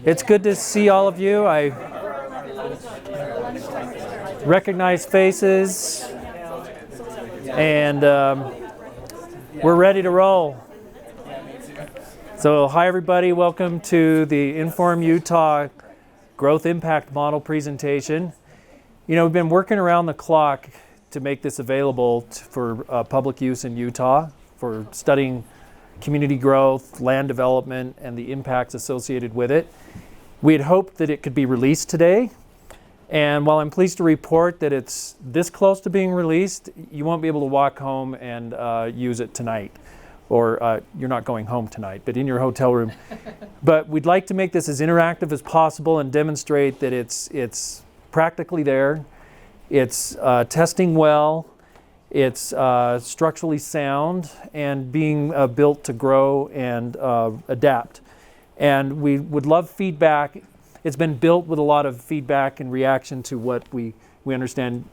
It's good to see all of you. I recognize faces, and we're ready to roll. So hi everybody, welcome to the Inform Utah Growth Impact Model presentation. You know, we've been working around the clock to make this available for public use in Utah for studying community growth, land development, and the impacts associated with it. We had hoped that it could be released today, and while I'm pleased to report that it's this close to being released, you won't be able to walk home and use it tonight. Or you're not going home tonight, but in your hotel room. But we'd like to make this as interactive as possible and demonstrate that it's practically there, it's testing well, it's structurally sound, and being built to grow and adapt. And we would love feedback. It's been built with a lot of feedback and reaction to what we understand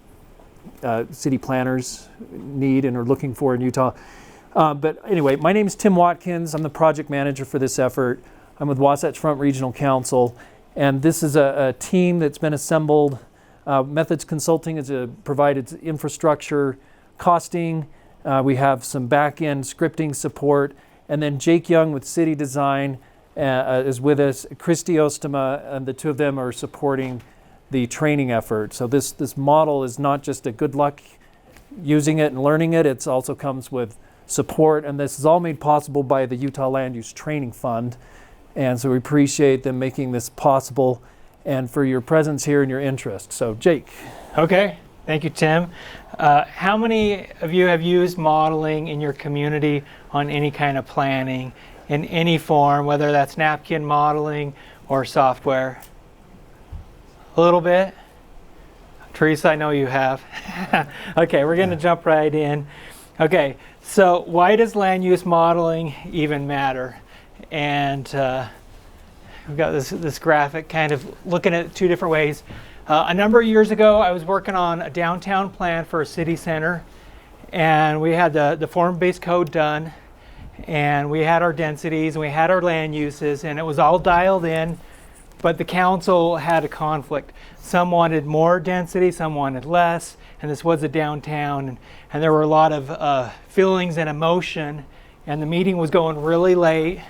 city planners need and are looking for in Utah. But anyway, my name is Tim Watkins. I'm the project manager for this effort. I'm with Wasatch Front Regional Council, and this is a team that's been assembled. Methods Consulting has provided infrastructure, costing. We have some back-end scripting support, and then Jake Young with City Design is with us. Christy Ostema, and the two of them are supporting the training effort. So this model is not just a good luck using it and learning it. It also comes with support, and this is all made possible by the Utah Land Use Training Fund. And so we appreciate them making this possible and for your presence here and your interest. So Jake. Okay, thank you, Tim. How many of you have used modeling in your community on any kind of planning in any form, whether that's napkin modeling or software? A little bit? Teresa, I know you have. Okay, we're going to jump right in. Okay, so why does land use modeling even matter? And we've got this graphic kind of looking at it two different ways. A number of years ago, I was working on a downtown plan for a city center, and we had the form-based code done, and we had our densities, and we had our land uses, and it was all dialed in, but the council had a conflict. Some wanted more density, some wanted less, and this was a downtown, and there were a lot of feelings and emotion, and the meeting was going really late,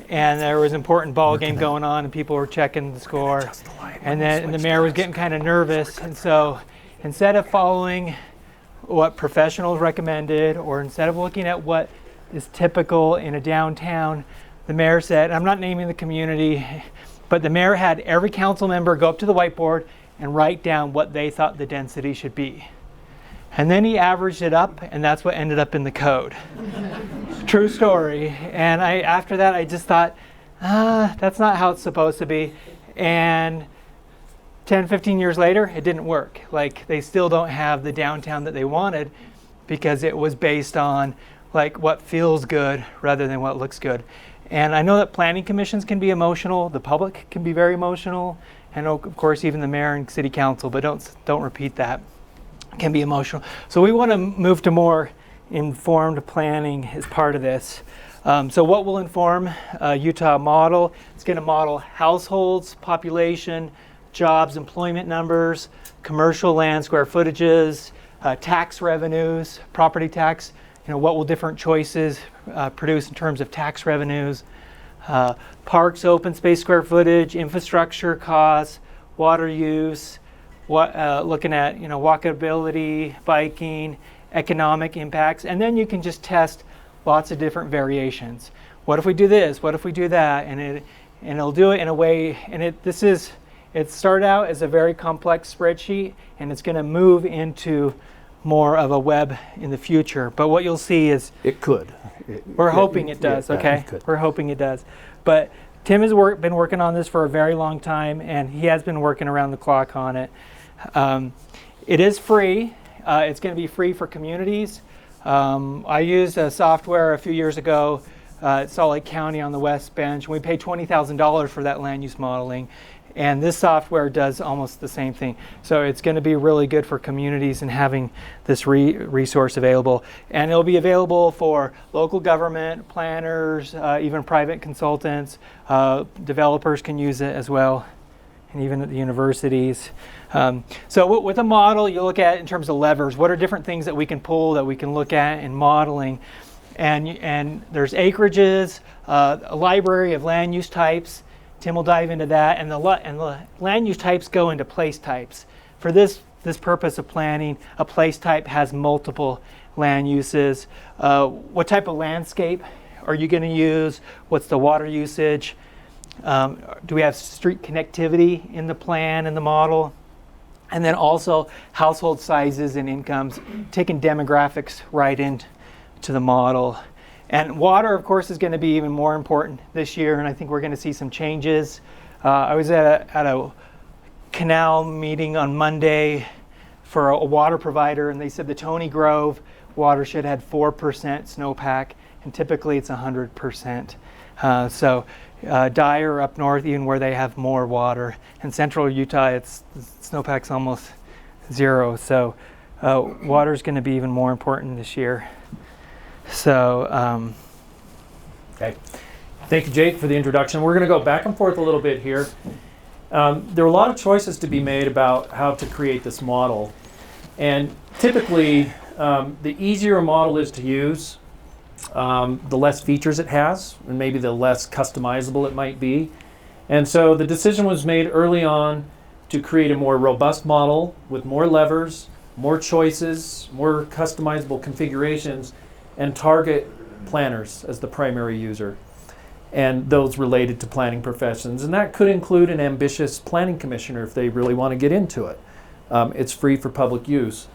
and there was an important ball game going on, and people were checking the score, and then the mayor was getting kind of nervous, and so instead of following what professionals recommended, or instead of looking at what is typical in a downtown, the mayor said, I'm not naming the community, but the mayor had every council member go up to the whiteboard and write down what they thought the density should be. And then he averaged it up, and that's what ended up in the code. True story. And after that, I just thought, that's not how it's supposed to be. And 10, 15 years later, it didn't work. Like, they still don't have the downtown that they wanted because it was based on like what feels good rather than what looks good. And I know that planning commissions can be emotional, the public can be very emotional, and of course even the mayor and city council, but don't repeat that. It can be emotional. So we want to move to more informed planning as part of this. So what will inform Utah model? It's going to model households, population, jobs, employment numbers, commercial land square footages, tax revenues, property tax. You know, what will different choices produce in terms of tax revenues, parks, open space square footage, infrastructure costs, water use, looking at walkability, biking, economic impacts, and then you can just test lots of different variations. What if we do this? What if we do that? And it'll do it in a way. And it started out as a very complex spreadsheet, and it's going to move into more of a web in the future. But what you'll see is it could. We're hoping it does. Okay, we're hoping it does. But Tim has been working on this for a very long time, and he has been working around the clock on it. It is free. It's going to be free for communities. I used a software a few years ago at Salt Lake County on the West Bench. We paid $20,000 for that land use modeling, And this software does almost the same thing. So it's going to be really good for communities and having this resource available. And it'll be available for local government, planners, even private consultants. Developers can use it as well, and even at the universities. So with a model, you look at in terms of levers. What are different things that we can pull, that we can look at in modeling? And there's acreages, a library of land use types. Tim will dive into that, and the land use types go into place types. For this purpose of planning, a place type has multiple land uses. What type of landscape are you going to use? What's the water usage? Do we have street connectivity in the plan and the model? And then also household sizes and incomes, taking demographics right into the model. And water, of course, is going to be even more important this year, and I think we're going to see some changes. I was at a canal meeting on Monday for a water provider, and they said the Tony Grove watershed had 4% snowpack, and typically it's 100%. So Dyer up north, even where they have more water. In central Utah, snowpack's almost zero, so water is going to be even more important this year. So, Okay. Thank you, Jake, for the introduction. We're going to go back and forth a little bit here. There are a lot of choices to be made about how to create this model. And typically, the easier a model is to use, the less features it has, and maybe the less customizable it might be. And so the decision was made early on to create a more robust model with more levers, more choices, more customizable configurations, and target planners as the primary user, and those related to planning professions. And that could include an ambitious planning commissioner if they really want to get into it. It's free for public use.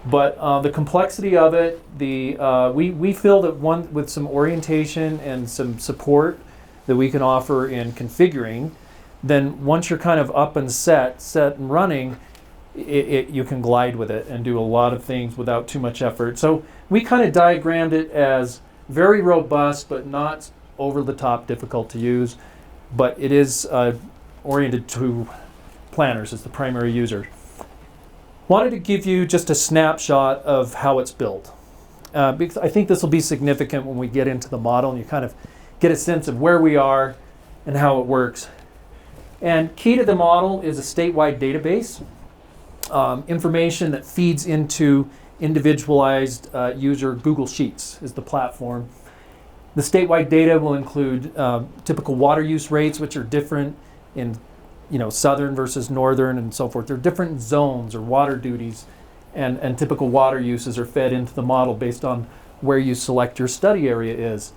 But the complexity of it, we feel that with some orientation and some support that we can offer in configuring, then once you're kind of up and set and running, you can glide with it and do a lot of things without too much effort. So we kind of diagrammed it as very robust, but not over the top difficult to use. But it is oriented to planners as the primary user. Wanted to give you just a snapshot of how it's built. Because I think this will be significant when we get into the model and you kind of get a sense of where we are and how it works. And key to the model is a statewide database. Information that feeds into individualized user Google Sheets is the platform. The statewide data will include typical water use rates, which are different in southern versus northern and so forth. There are different zones or water duties, and typical water uses are fed into the model based on where you select your study area is.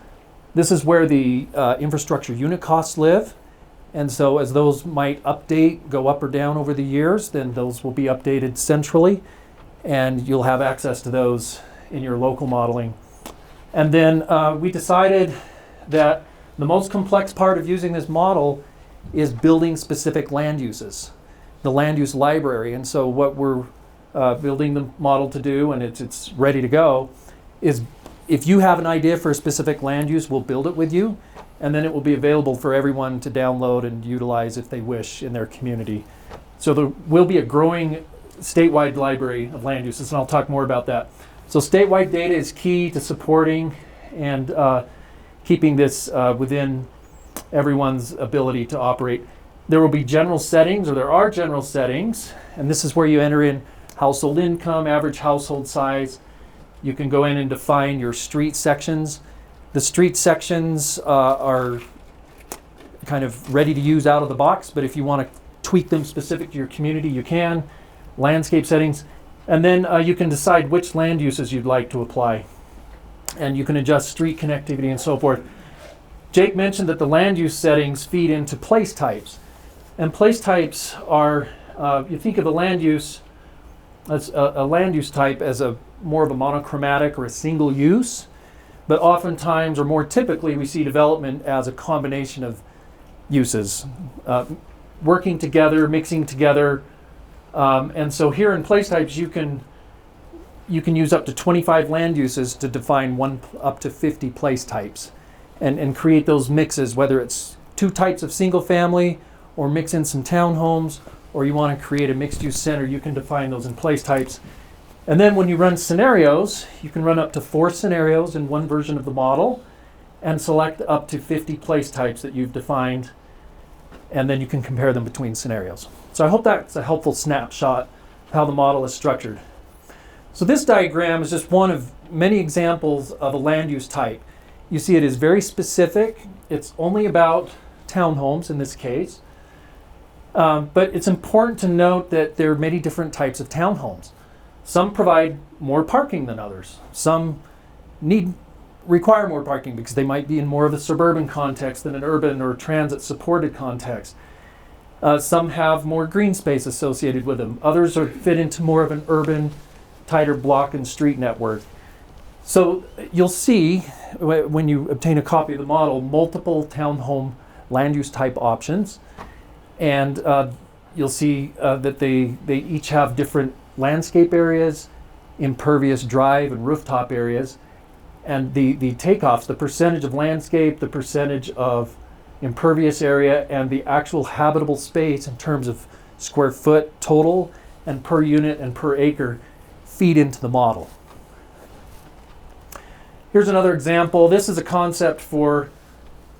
This is where the infrastructure unit costs live. And so as those might go up or down over the years, then those will be updated centrally, and you'll have access to those in your local modeling. And then we decided that the most complex part of using this model is building specific land uses, the land use library. And so what we're building the model to do, and it's ready to go, is if you have an idea for a specific land use, we'll build it with you. And then it will be available for everyone to download and utilize if they wish in their community. So there will be a growing statewide library of land uses, and I'll talk more about that. So statewide data is key to supporting and keeping this within everyone's ability to operate. There will be general settings, or there are general settings, and this is where you enter in household income, average household size. You can go in and define your street sections. The street sections are kind of ready to use out of the box, but if you want to tweak them specific to your community, you can. Landscape settings. And then you can decide which land uses you'd like to apply. And you can adjust street connectivity and so forth. Jake mentioned that the land use settings feed into place types. And place types are, you think of a land use as a land use type as more of a monochromatic or a single use. But oftentimes, or more typically, we see development as a combination of uses, working together, mixing together. And so here in place types, you can use up to 25 land uses to define up to 50 place types and create those mixes, whether it's two types of single family or mix in some townhomes, or you want to create a mixed-use center, you can define those in place types. And then when you run scenarios, you can run up to 4 scenarios in one version of the model and select up to 50 place types that you've defined, and then you can compare them between scenarios. So I hope that's a helpful snapshot of how the model is structured. So this diagram is just one of many examples of a land use type. You see it is very specific. It's only about townhomes in this case. But it's important to note that there are many different types of townhomes. Some provide more parking than others. Some require more parking because they might be in more of a suburban context than an urban or transit supported context. Some have more green space associated with them. Others fit into more of an urban, tighter block and street network. So you'll see when you obtain a copy of the model, multiple townhome land use type options. And you'll see that they each have different landscape areas, impervious drive and rooftop areas, and the takeoffs, the percentage of landscape, the percentage of impervious area, and the actual habitable space in terms of square foot total and per unit and per acre feed into the model. Here's another example. This is a concept for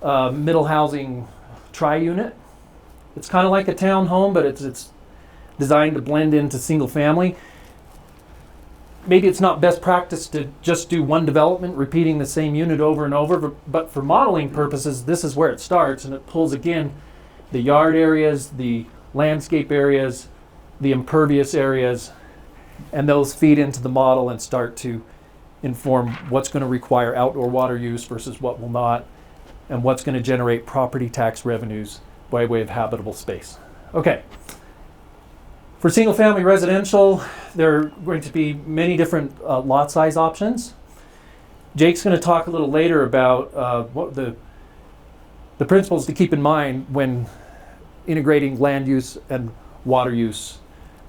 middle housing tri-unit. It's kind of like a townhome, but it's designed to blend into single family. Maybe it's not best practice to just do one development, repeating the same unit over and over, but for modeling purposes, this is where it starts, and it pulls again the yard areas, the landscape areas, the impervious areas, and those feed into the model and start to inform what's going to require outdoor water use versus what will not, and what's going to generate property tax revenues by way of habitable space. Okay. For single family residential, there are going to be many different lot size options. Jake's going to talk a little later about what the principles to keep in mind when integrating land use and water use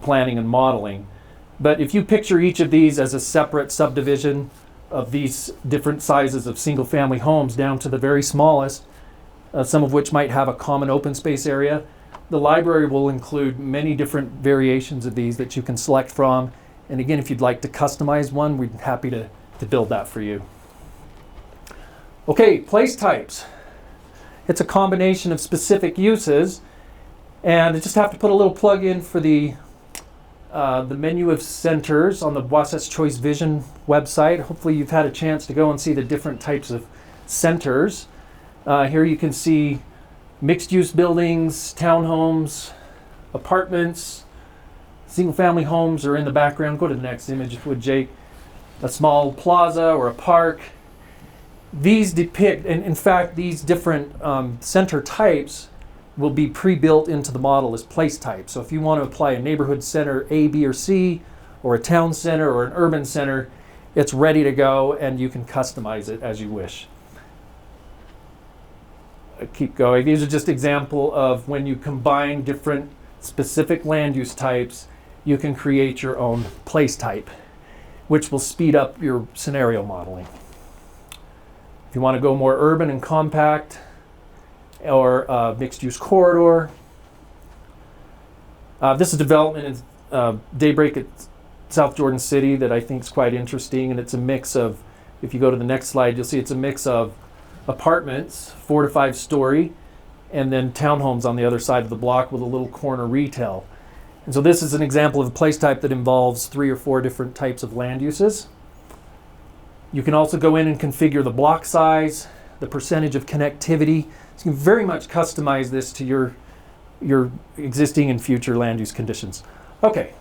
planning and modeling. But if you picture each of these as a separate subdivision of these different sizes of single family homes down to the very smallest, some of which might have a common open space area, the library will include many different variations of these that you can select from. And again, if you'd like to customize one, we'd be happy to build that for you. Okay, place types. It's a combination of specific uses, and I just have to put a little plug in for the menu of centers on the Wasatch Choice Vision website. Hopefully you've had a chance to go and see the different types of centers. Here you can see mixed-use buildings, townhomes, apartments, single-family homes are in the background. Go to the next image with Jake. A small plaza or a park. These depict, and in fact, these different center types will be pre-built into the model as place types. So if you want to apply a neighborhood center A, B, or C, or a town center or an urban center, it's ready to go and you can customize it as you wish. Keep going. These are just example of when you combine different specific land use types, you can create your own place type, which will speed up your scenario modeling. If you want to go more urban and compact, or mixed use corridor. This is development in Daybreak at South Jordan City that I think is quite interesting, and it's a mix of, if you go to the next slide, you'll see it's a mix of apartments, 4 to 5 story, and then townhomes on the other side of the block with a little corner retail. And so this is an example of a place type that involves 3 or 4 different types of land uses. You can also go in and configure the block size, the percentage of connectivity. So you can very much customize this to your existing and future land use conditions. Okay,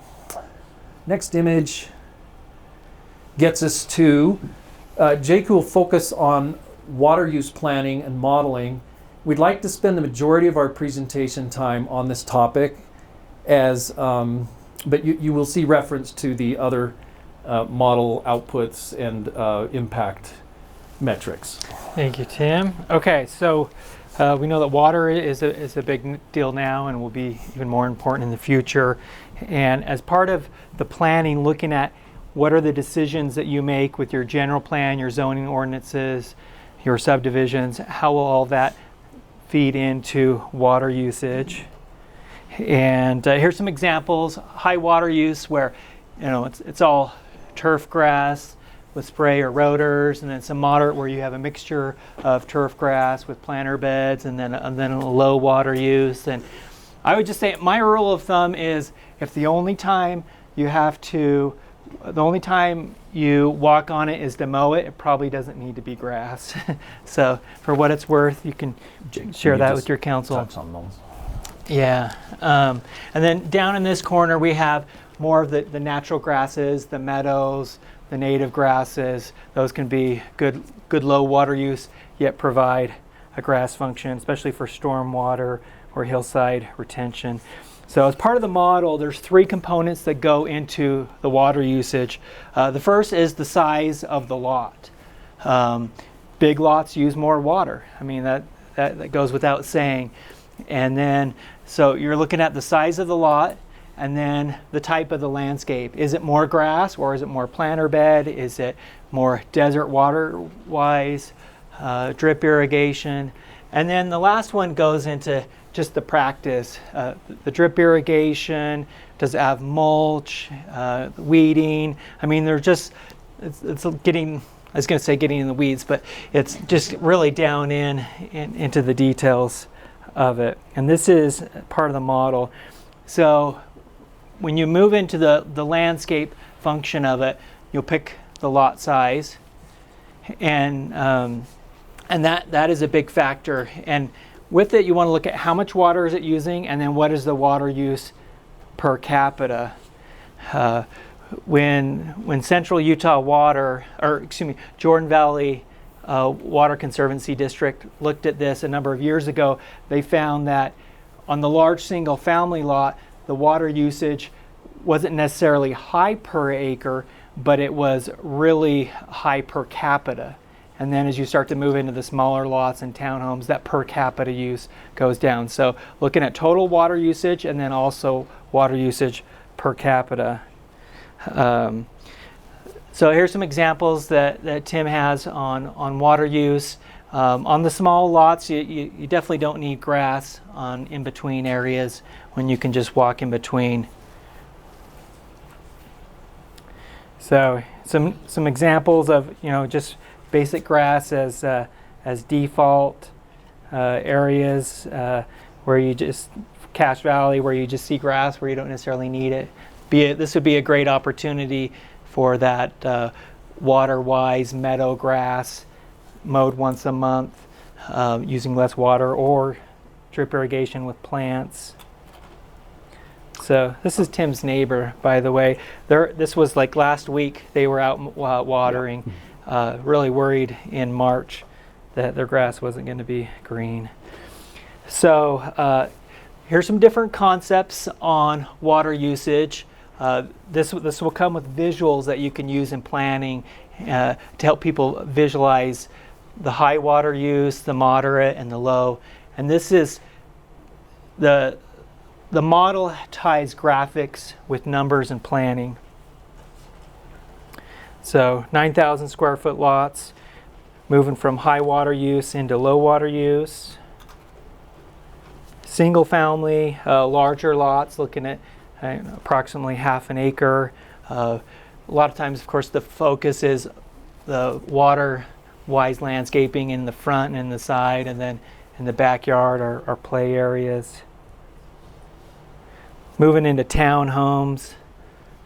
next image gets us to, Jake will focus on water use planning and modeling. We'd like to spend the majority of our presentation time on this topic, but you will see reference to the other model outputs and impact metrics. Thank you, Tim. Okay, so we know that water is a big deal now and will be even more important in the future. And as part of the planning, looking at what are the decisions that you make with your general plan, your zoning ordinances, your subdivisions, how will all that feed into water usage? And here's some examples. High water use where, it's all turf grass with spray or rotors, and then some moderate where you have a mixture of turf grass with planter beds, and then a low water use. And I would just say my rule of thumb is if the only time you walk on it is to mow it, it probably doesn't need to be grass. So for what it's worth, you can share that with your council. Touch on those. Yeah. And then down in this corner, we have more of the natural grasses, the meadows, the native grasses. Those can be good low water use, yet provide a grass function, especially for storm water or hillside retention. So as part of the model, there's 3 components that go into the water usage. The first is the size of the lot. Big lots use more water. I mean, that goes without saying. And then, so you're looking at the size of the lot, and then the type of the landscape. Is it more grass, or is it more planter bed? Is it more desert water-wise, drip irrigation? And then the last one goes into just the practice. The drip irrigation, does it have mulch, weeding? I mean, it's getting, I was going to say getting in the weeds, but it's just really down into the details of it. And this is part of the model. So when you move into the landscape function of it, you'll pick the lot size, and that is a big factor. And with it, you want to look at how much water is it using, and then what is the water use per capita. When Central Utah Water, Jordan Valley Water Conservancy District looked at this a number of years ago, they found that on the large single family lot, the water usage wasn't necessarily high per acre, but it was really high per capita. And then as you start to move into the smaller lots and townhomes, that per capita use goes down. So looking at total water usage and then also water usage per capita. So here's some examples that Tim has on water use. On the small lots, you definitely don't need grass on in-between areas when you can just walk in between. So some examples of just basic grass as default areas where you just Cache Valley where you just see grass where you don't necessarily need it. This would be a great opportunity for that water-wise meadow grass mowed once a month, using less water, or drip irrigation with plants. So this is Tim's neighbor, by the way. This was like last week. They were out watering. Really worried in March that their grass wasn't going to be green. So here's some different concepts on water usage. This will come with visuals that you can use in planning to help people visualize the high water use, the moderate, and the low. And this is the model ties graphics with numbers and planning. So 9,000 square foot lots, moving from high water use into low water use. Single family, larger lots, looking at approximately half an acre. A lot of times, of course, the focus is the water-wise landscaping in the front and in the side, and then in the backyard are play areas. Moving into townhomes,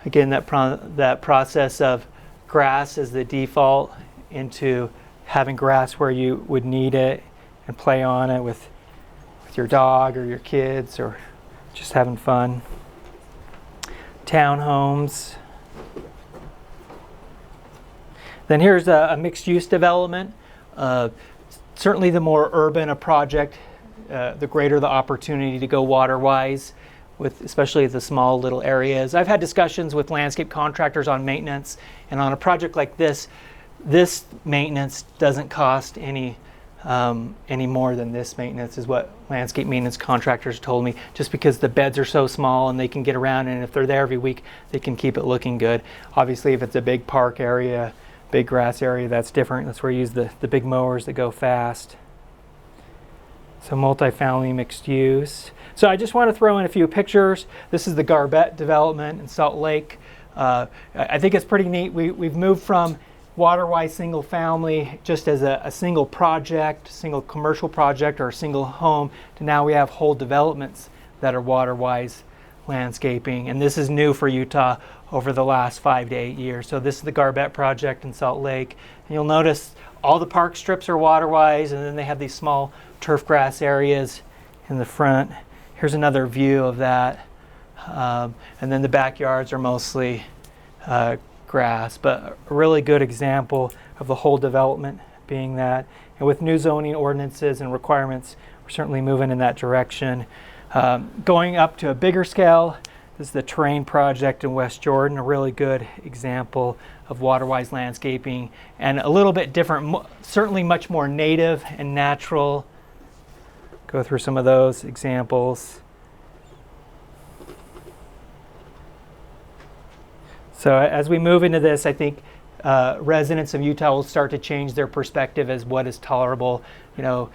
again, that process of grass as the default into having grass where you would need it and play on it with your dog or your kids or just having fun. Townhomes. Then here's a mixed-use development. Certainly the more urban a project, the greater the opportunity to go water-wise, with especially the small little areas. I've had discussions with landscape contractors on maintenance, and on a project like this maintenance doesn't cost any more than this maintenance, is what landscape maintenance contractors told me, just because the beds are so small and they can get around, and if they're there every week, they can keep it looking good. Obviously, if it's a big park area, big grass area, that's different. That's where you use the big mowers that go fast. So multifamily mixed use. So I just want to throw in a few pictures. This is the Garbett development in Salt Lake. I think it's pretty neat. We've moved from water-wise single family just as a single project, single commercial project or a single home, to now we have whole developments that are water-wise landscaping. And this is new for Utah over the last 5 to 8 years. So this is the Garbett project in Salt Lake. And you'll notice all the park strips are water-wise, and then they have these small turf grass areas in the front. Here's another view of that. And then the backyards are mostly grass, but a really good example of the whole development being that. And with new zoning ordinances and requirements, we're certainly moving in that direction. Going up to a bigger scale, this is the Terrain project in West Jordan, a really good example of water-wise landscaping, and a little bit different, certainly much more native and natural. Go through some of those examples. So as we move into this, I think residents of Utah will start to change their perspective as what is tolerable. You know,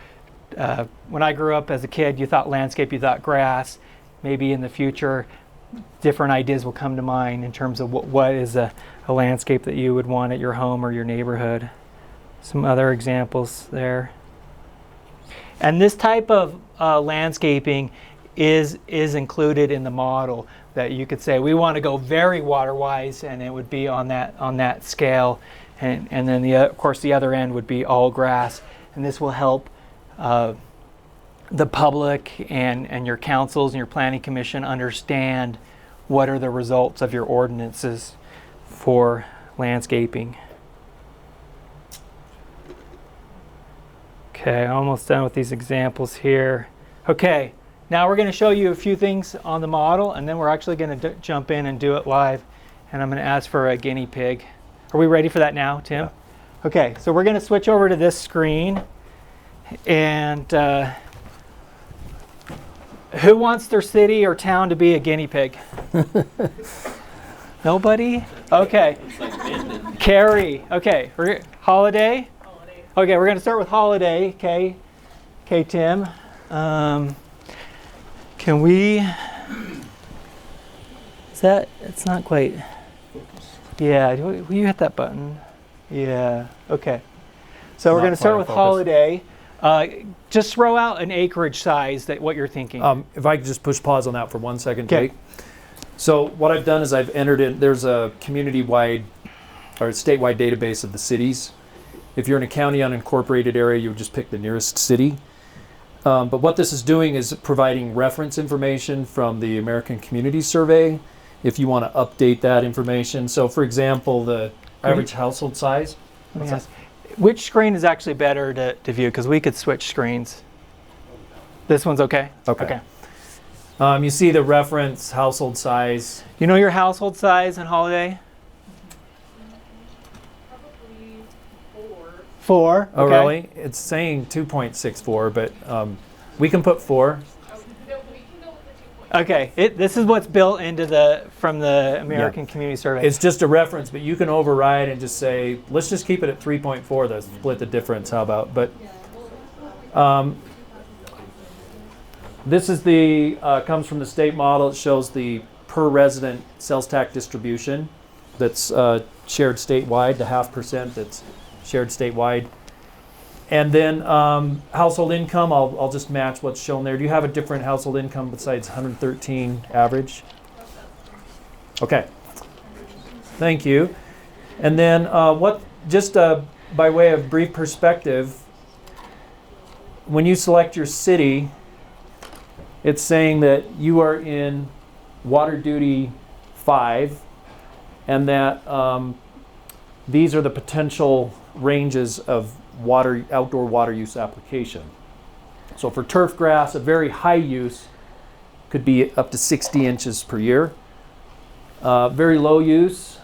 when I grew up as a kid, you thought landscape, you thought grass. Maybe in the future, different ideas will come to mind in terms of what is a landscape that you would want at your home or your neighborhood. Some other examples there. And this type of landscaping is included in the model, that you could say we want to go very water-wise, and it would be on that scale, and then of course the other end would be all grass, and this will help the public and your councils and your planning commission understand what are the results of your ordinances for landscaping. Okay, almost done with these examples here. Okay, now we're going to show you a few things on the model, and then we're actually going to jump in and do it live. And I'm going to ask for a guinea pig. Are we ready for that now, Tim? Yeah. Okay, so we're going to switch over to this screen. And who wants their city or town to be a guinea pig? Nobody? Okay. Carrie. Okay. Holiday? Okay, we're going to start with Holiday. Okay. Okay, Tim. Can we? Is that? It's not quite. Yeah. Will you hit that button? Yeah. Okay. So we're going to start with Holiday. Just throw out an acreage size that what you're thinking. If I could just push pause on that for 1 second, Jake. So what I've done is I've entered in, there's a community-wide or statewide database of the cities. If you're in a county unincorporated area, you would just pick the nearest city. But what this is doing is providing reference information from the American Community Survey if you want to update that information. So for example, the average household size. Which screen is actually better to view? Because we could switch screens. This one's okay? Okay. You see the reference household size. You know your household size in Holiday? Probably 4. 4. Oh, okay. really? It's saying 2.64, but we can put 4. No, we can go with the 2.5. Okay. This is what's built into from the American Community Survey. It's just a reference, but you can override and just say, let's just keep it at 3.4. That's split the difference. How about? But this is the comes from the state model. It shows the per resident sales tax distribution that's shared statewide, the 0.5% that's shared statewide. And then household income, I'll just match what's shown there. Do you have a different household income besides 113 average? Okay. Thank you. And then by way of brief perspective, when you select your city, it's saying that you are in Water Duty 5, and that these are the potential ranges of outdoor water use application. So for turf grass, a very high use could be up to 60 inches per year. Very low use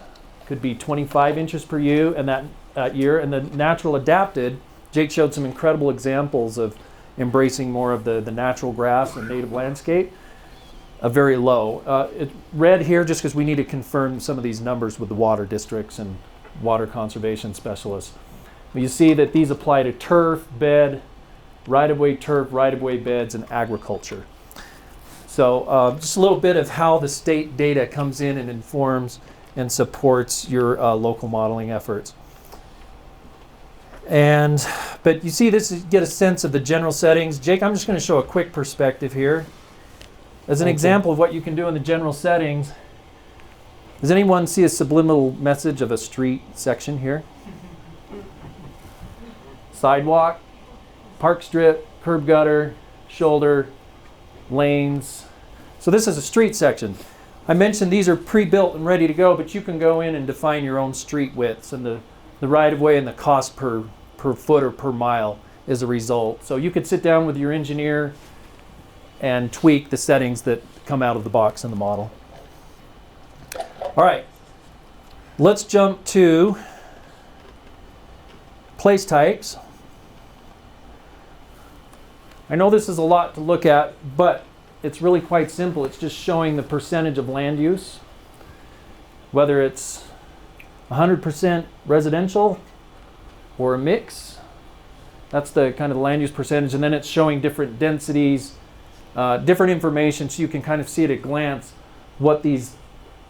could be 25 inches per year, and that year. And the natural adapted, Jake showed some incredible examples of embracing more of the natural grass and native landscape. Very low. It's red here just because we need to confirm some of these numbers with the water districts and water conservation specialists. You see that these apply to turf, bed, right-of-way turf, right-of-way beds, and agriculture. So just a little bit of how the state data comes in and informs and supports your local modeling efforts. But you see this, you get a sense of the general settings. Jake, I'm just going to show a quick perspective here. As an example of what you can do in the general settings, does anyone see a subliminal message of a street section here? Sidewalk, park strip, curb gutter, shoulder, lanes. So this is a street section. I mentioned these are pre-built and ready to go, but you can go in and define your own street widths and the right-of-way and the cost per foot or per mile as a result. So you could sit down with your engineer and tweak the settings that come out of the box in the model. All right, let's jump to place types. I know this is a lot to look at, but it's really quite simple. It's just showing the percentage of land use, whether it's 100% residential or a mix. That's the kind of land use percentage, and then it's showing different densities, different information, so you can kind of see at a glance what these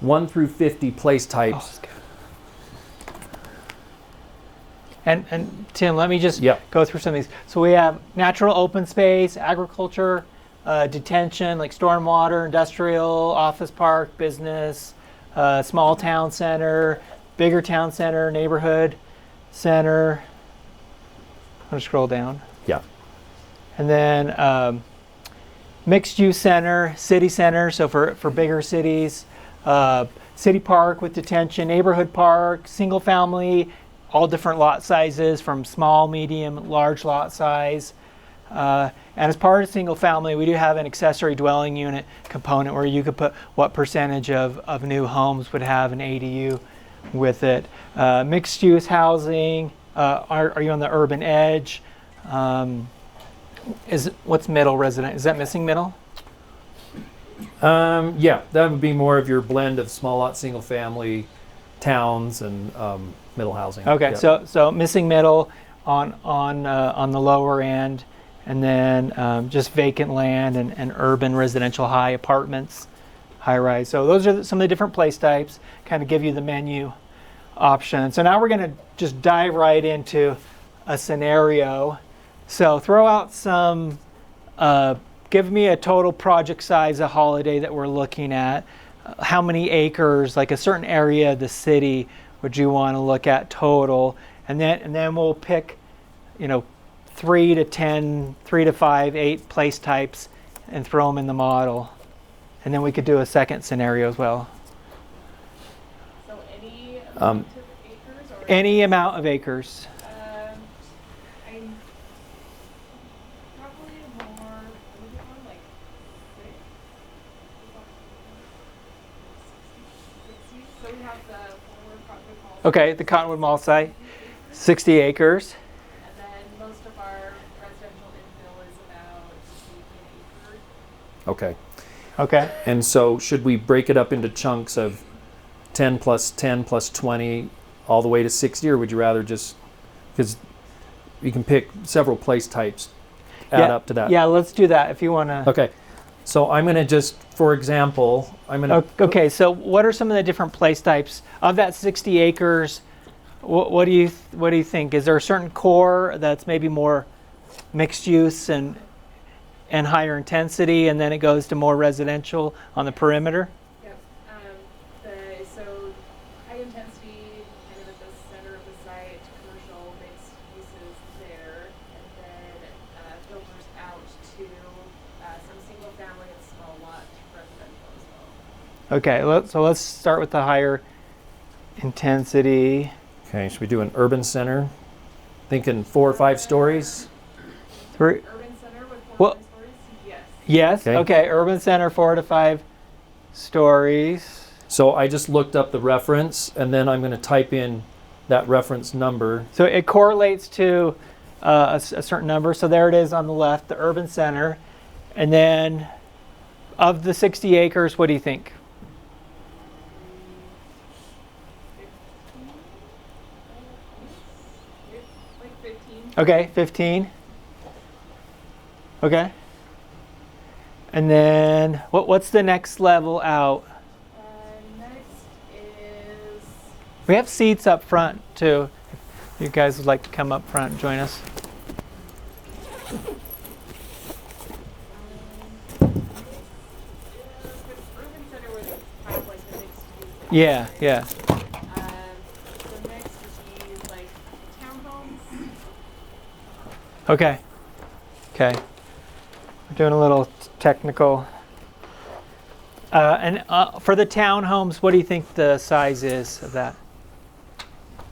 1 through 50 place types. And Tim, let me just go through some of these. So we have natural open space, agriculture, detention, like stormwater, industrial, office park, business, small town center, bigger town center, neighborhood center. I'm going to scroll down. Yeah. And then mixed use center, city center, so for bigger cities, city park with detention, neighborhood park, single family, all different lot sizes from small, medium, large lot size. And as part of single family, we do have an accessory dwelling unit component where you could put what percentage of new homes would have an ADU with it. Mixed use housing, are you on the urban edge? What's middle resident? Is that missing middle? Yeah, that would be more of your blend of small lot, single family, towns, and middle housing. Okay, Yep. so missing middle on the lower end, and then just vacant land and urban residential high apartments, high rise. So those are some of the different place types. Kind of give you the menu option. So now we're going to just dive right into a scenario. So throw out some. Give me a total project size, a holiday that we're looking at. How many acres, like a certain area of the city, would you want to look at total? And then we'll pick, 3 to 10, 3 to 5, 8 place types and throw them in the model. And then we could do a second scenario as well. So any amount of acres or Any amount of acres. I'm probably more like 60. So we have the former Cottonwood Mall. Okay, the Cottonwood Mall site, 60 acres. And then most of our residential infill is about 18 acres. Okay. Okay. And so should we break it up into chunks of 10 plus 10 plus 20 all the way to 60, or would you rather just, because you can pick several place types, add up to that? Yeah, let's do that if you want to. Okay. So I'm going to just, for example, I'm going to... Okay, so what are some of the different place types of that 60 acres? What do you think? Is there a certain core that's maybe more mixed use and higher intensity, and then it goes to more residential on the perimeter? Yep. So high intensity, kind of at the center of the site, commercial mixed uses there, and then filters out to some single family and small lot residential as well. Okay, so let's start with the higher intensity. Okay, should we do an urban center? Thinking 4 or 5 stories? Three. Urban center with 4 Well- stories? Yes. Yes. Okay. Urban center, 4 to 5 stories. So I just looked up the reference, and then I'm going to type in that reference number. So it correlates to a certain number. So there it is on the left, the urban center. And then of the 60 acres, what do you think? 15? Like 15. Okay, 15. Okay. And then what's the next level out? Next is We have seats up front too. If you guys would like to come up front and join us. urban center was kind of like the mixed use. Yeah, yeah. So next would be like townhomes. Okay. Okay. We're doing a little technical. And for the townhomes, what do you think the size is of that?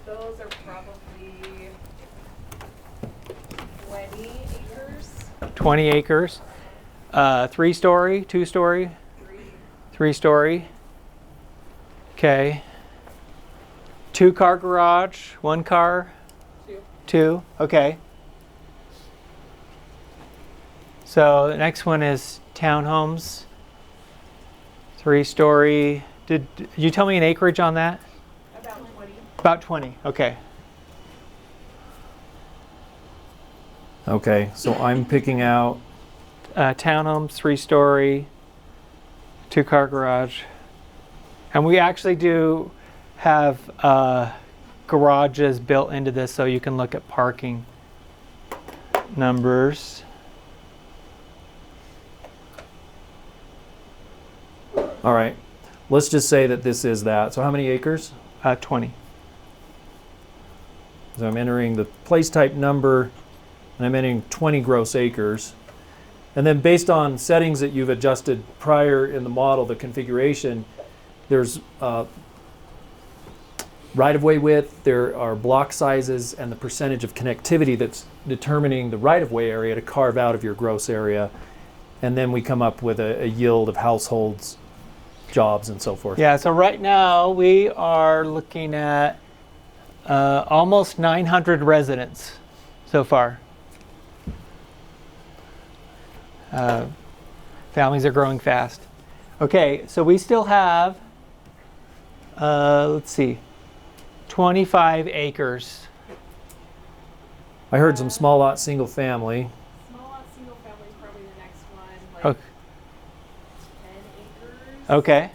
Those are probably 20 acres. 20 acres. 3-story, 2-story, Three. 3-story. Okay. 2-car garage, 1 car, Two. 2. Okay. So the next one is townhomes. 3-story. Did you tell me an acreage on that? About 20. About 20. Okay. Okay, so I'm picking out, Townhomes, 3-story, 2-car garage. And we actually do have garages built into this so you can look at parking numbers. all right, let's just say that this is that. So how many acres? 20. So I'm entering the place type number, and I'm entering 20 gross acres. And then based on settings that you've adjusted prior in the model, the configuration, there's right-of-way width, there are block sizes, and the percentage of connectivity that's determining the right-of-way area to carve out of your gross area. And then we come up with a yield of households, jobs, and so forth. Yeah, so right now we are looking at almost 900 residents so far. Families are growing fast. Okay, so we still have, let's see, 25 acres. I heard some small lot single family. Small lot single family is probably the next one, like Okay. 10 acres. Okay.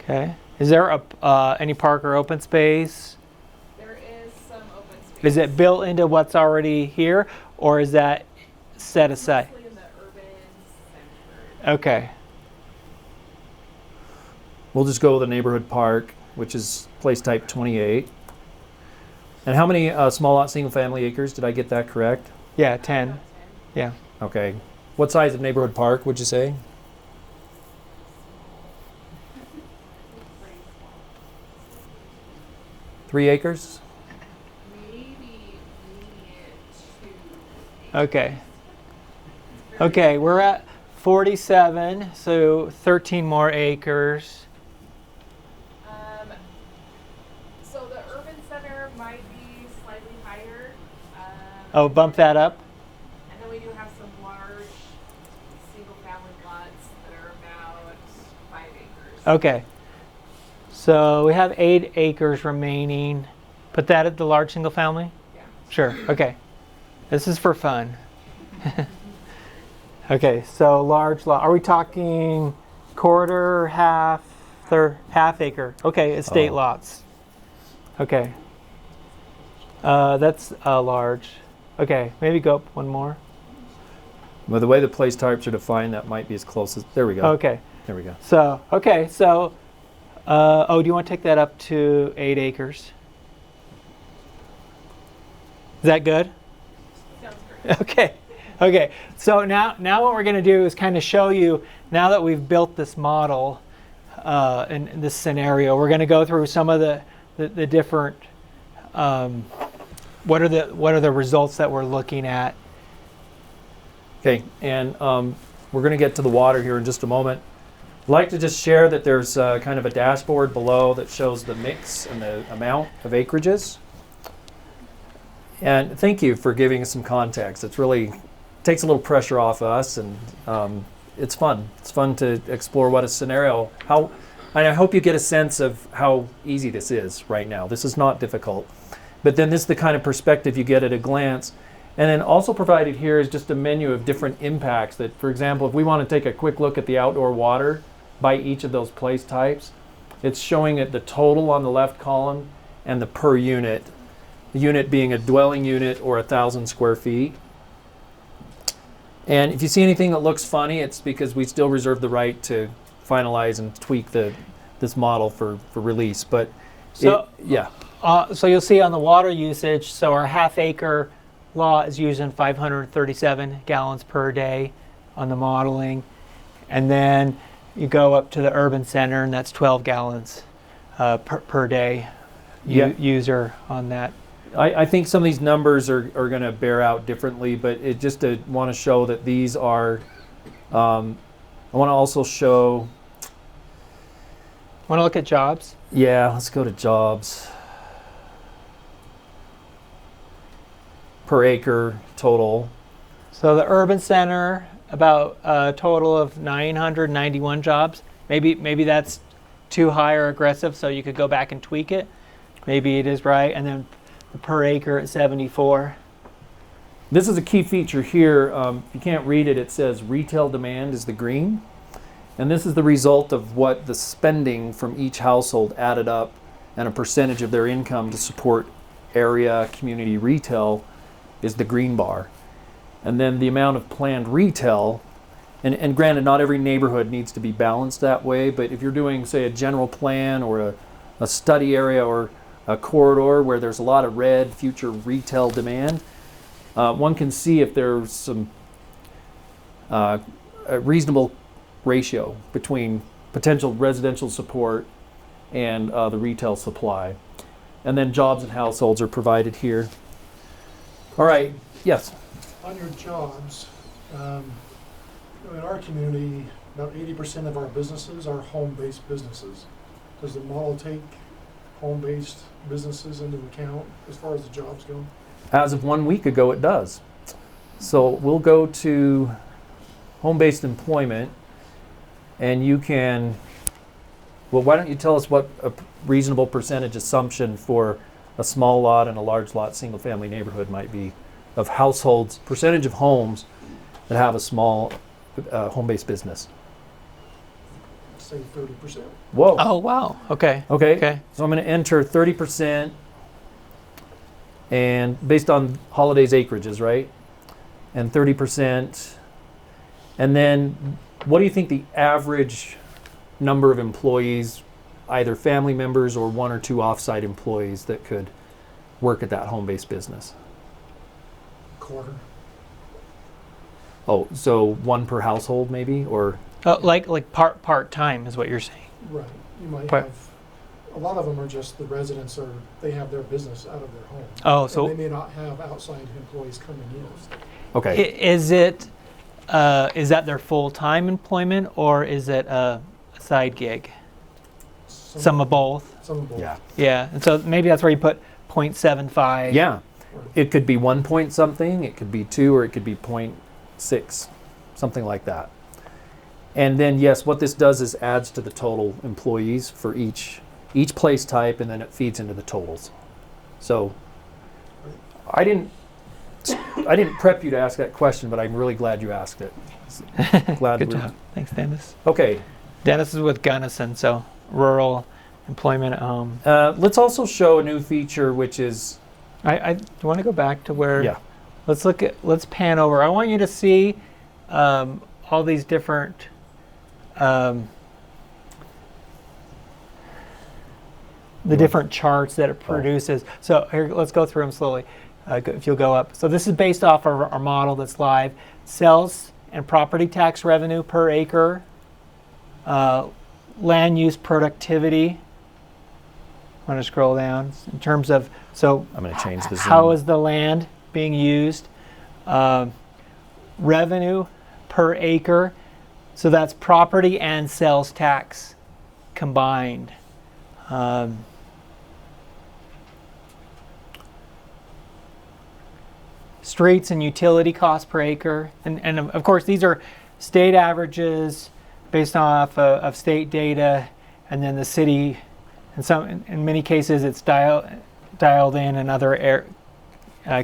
Okay. Is there any park or open space? There is some open space. Is it built into what's already here, or is that set aside? Mostly in the urban center. Okay. We'll just go with the neighborhood park, which is place type 28. And how many small lot single family acres? Did I get that correct? Yeah, 10. About 10. Yeah. Okay. What size of neighborhood park would you say? Pretty small. 3 acres? Maybe median 2. Okay. Okay, we're at 47, so 13 more acres. So the urban center might be slightly higher. Oh, bump that up. And then we do have some large single-family lots that are about 5 acres. Okay. So we have 8 acres remaining. Put that at the large single family? Yeah. Sure. Okay. This is for fun. Okay, so large lot. Are we talking quarter, half, half acre? Okay, estate Oh. lots. Okay. That's large. Okay, maybe go up one more. Well, the way the place types are defined, that might be as close as. There we go. Okay. There we go. So, okay, so, oh, do you want to take that up to 8 acres? Is that good? Sounds great. Okay. Okay. So now what we're going to do is kind of show you, now that we've built this model in this scenario, we're going to go through some of the different, what are the results that we're looking at. Okay, and we're going to get to the water here in just a moment. I'd like to just share that there's kind of a dashboard below that shows the mix and the amount of acreages. And thank you for giving us some context. It's really takes a little pressure off us, and it's fun. It's fun to explore what a scenario, and I hope you get a sense of how easy this is right now. This is not difficult. But then this is the kind of perspective you get at a glance. And then also provided here is just a menu of different impacts that, for example, if we want to take a quick look at the outdoor water by each of those place types, it's showing it the total on the left column and the per unit, the unit being a dwelling unit or 1,000 square feet. And if you see anything that looks funny, it's because we still reserve the right to finalize and tweak this model for release. But So, yeah. So you'll see on the water usage, so our half-acre lot is using 537 gallons per day on the modeling. And then you go up to the urban center, and that's 12 gallons per day user on that. I think some of these numbers are going to bear out differently, but it just to want to show that these are, I want to also show. Want to look at jobs? Yeah, let's go to jobs. Per acre total. So the urban center, about a total of 991 jobs. Maybe that's too high or aggressive, so you could go back and tweak it. Maybe it is right. And then the per acre at 74. This is a key feature here. If you can't read it, it says retail demand is the green. And this is the result of what the spending from each household added up and a percentage of their income to support area community retail is the green bar. And then the amount of planned retail, and granted not every neighborhood needs to be balanced that way, but if you're doing say a general plan or a study area or a corridor where there's a lot of red future retail demand, one can see if there's some a reasonable ratio between potential residential support and the retail supply. And then jobs and households are provided here. All right, yes. On your jobs, in our community, about 80% of our businesses are home-based businesses. Does the model take home-based businesses into account as far as the jobs go? As of 1 week ago, it does. So we'll go to home-based employment, and you can, well, why don't you tell us what a reasonable percentage assumption for a small lot and a large lot single-family neighborhood might be of households, percentage of homes that have a small home-based business. Say 30%. Whoa. Oh, wow. Okay. Okay. So I'm going to enter 30%, and based on Holiday's acreages, right? And 30%. And then what do you think the average number of employees, either family members or one or two offsite employees that could work at that home-based business? Quarter. Oh, so one per household maybe, or? Like part-time is what you're saying. Right. You might Part- have, a lot of them are just the residents or they have their business out of their home. Oh, And so they may not have outside employees coming in. Okay. is it, is that their full-time employment or is it a side gig? Some of both? Some of both. Yeah. Yeah, and so maybe that's where you put 0.75. Yeah. Right. It could be 1 point something, it could be 2, or it could be 0.6, something like that. And then, yes, what this does is adds to the total employees for each place type, and then it feeds into the totals. So I didn't prep you to ask that question, but I'm really glad you asked it. Glad Good we're- job. Thanks, Dennis. Okay. Dennis is with Gunnison, so rural employment at home. Let's also show a new feature, which is Do you want to go back to where? yeah. Let's pan over. I want you to see all these different different charts that it produces. So here, let's go through them slowly. If you'll go up. So this is based off of our model that's live. Sales and property tax revenue per acre, land use productivity. I'm going to scroll down in terms of, so I'm going to change the zoom. how is the land being used? Revenue per acre. So that's property and sales tax combined. Streets and utility costs per acre. And of course, these are state averages based off of state data, and then the city. And in many cases, it's dialed in other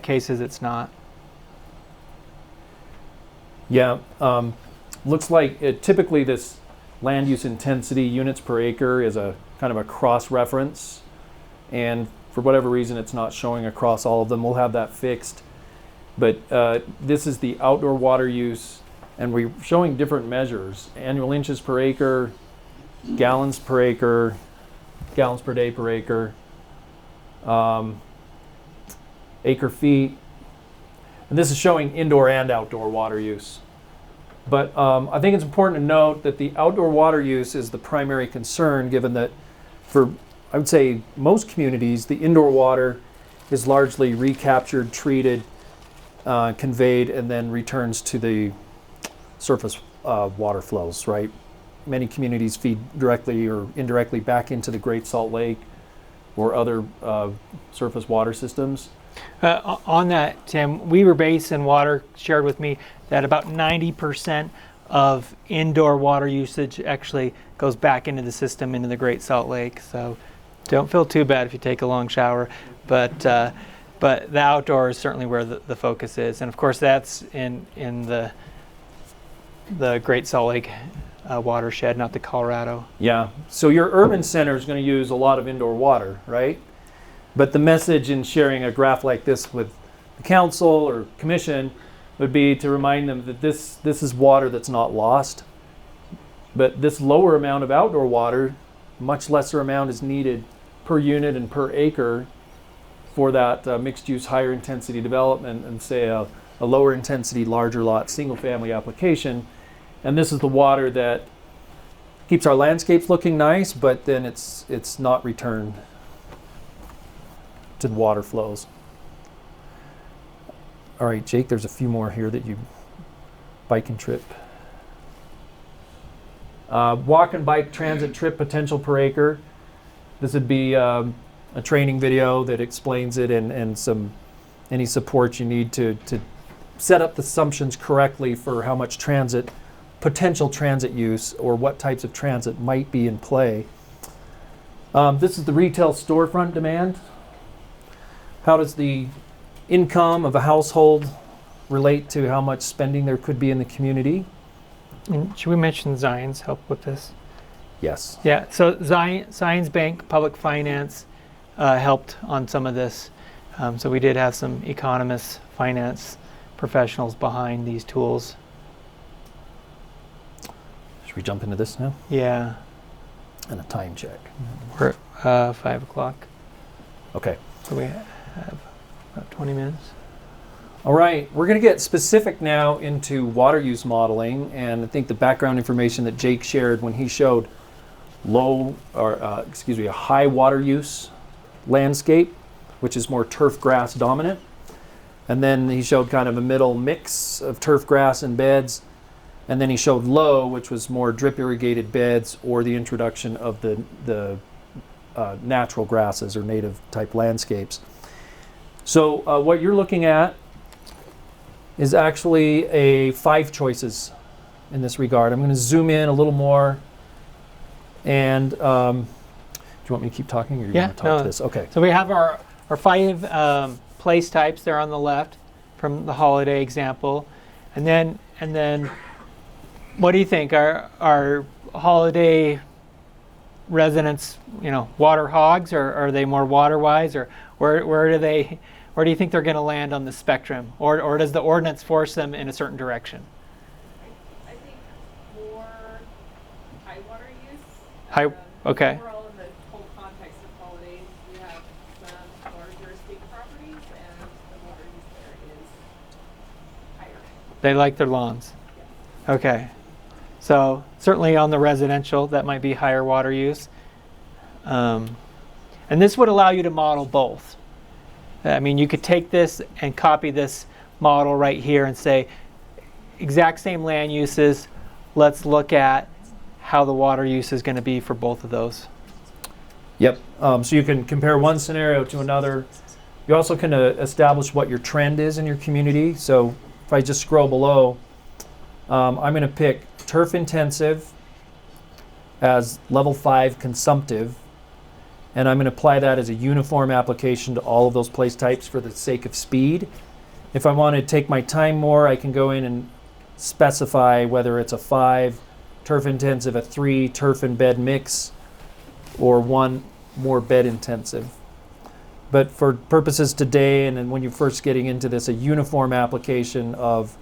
cases, it's not. Yeah, looks like typically this land use intensity units per acre is a kind of a cross reference, and for whatever reason it's not showing across all of them. We'll have that fixed. But this is the outdoor water use, and we're showing different measures: annual inches per acre, gallons per acre, gallons per day per acre, acre feet. And this is showing indoor and outdoor water use. But I think it's important to note that the outdoor water use is the primary concern, given that for, I would say, most communities, the indoor water is largely recaptured, treated, conveyed, and then returns to the surface water flows, right? Many communities feed directly or indirectly back into the Great Salt Lake or other surface water systems. On that, Tim, Weaver Basin Water shared with me that about 90% of indoor water usage actually goes back into the system, into the Great Salt Lake. So don't feel too bad if you take a long shower, but the outdoor is certainly where the focus is. And of course that's in the Great Salt Lake watershed, not the Colorado. Yeah, so your urban center is going to use a lot of indoor water, right? But the message in sharing a graph like this with the council or commission would be to remind them that this is water that's not lost. But this lower amount of outdoor water, much lesser amount is needed per unit and per acre for that mixed use higher intensity development and say a lower intensity larger lot single family application. And this is the water that keeps our landscapes looking nice, but then it's not returned to the water flows. All right, Jake, there's a few more here that you bike and trip. Walk and bike transit trip potential per acre. This would be a training video that explains it and any support you need to set up the assumptions correctly for how much potential transit use or what types of transit might be in play. This is the retail storefront demand. How does the income of a household relate to how much spending there could be in the community? And should we mention Zions help with this? Yes. Yeah, so Zions Bank Public Finance helped on some of this. So we did have some economists, finance professionals behind these tools. Should we jump into this now? Yeah. And a time check. We're at 5 o'clock. Okay. So we have about 20 minutes. All right, we're going to get specific now into water use modeling, and I think the background information that Jake shared when he showed a high water use landscape, which is more turf grass dominant, and then he showed kind of a middle mix of turf grass and beds, and then he showed low, which was more drip irrigated beds or the introduction of the natural grasses or native type landscapes. So what you're looking at is actually 5 choices in this regard. I'm going to zoom in a little more. And do you want me to keep talking, or you want to talk to this? Okay. So we have our 5 place types there on the left from the holiday example, and then what do you think? Are holiday residents, water hogs, or are they more water wise, or where do you think they're going to land on the spectrum, or does the ordinance force them in a certain direction? I think more high water use. High, okay. Overall, in the whole context of holidays, we have some larger estate properties, and the water use there is higher. They like their lawns. Okay. So certainly on the residential, that might be higher water use. And this would allow you to model both. I mean, you could take this and copy this model right here and say, exact same land uses, let's look at how the water use is going to be for both of those. Yep. So you can compare one scenario to another. You also can establish what your trend is in your community. So if I just scroll below, I'm going to pick turf intensive as level 5 consumptive, and I'm going to apply that as a uniform application to all of those place types for the sake of speed. If I want to take my time more, I can go in and specify whether it's a 5 turf intensive, a 3 turf and bed mix, or 1 more bed intensive. But for purposes today, and then when you're first getting into this, a uniform application of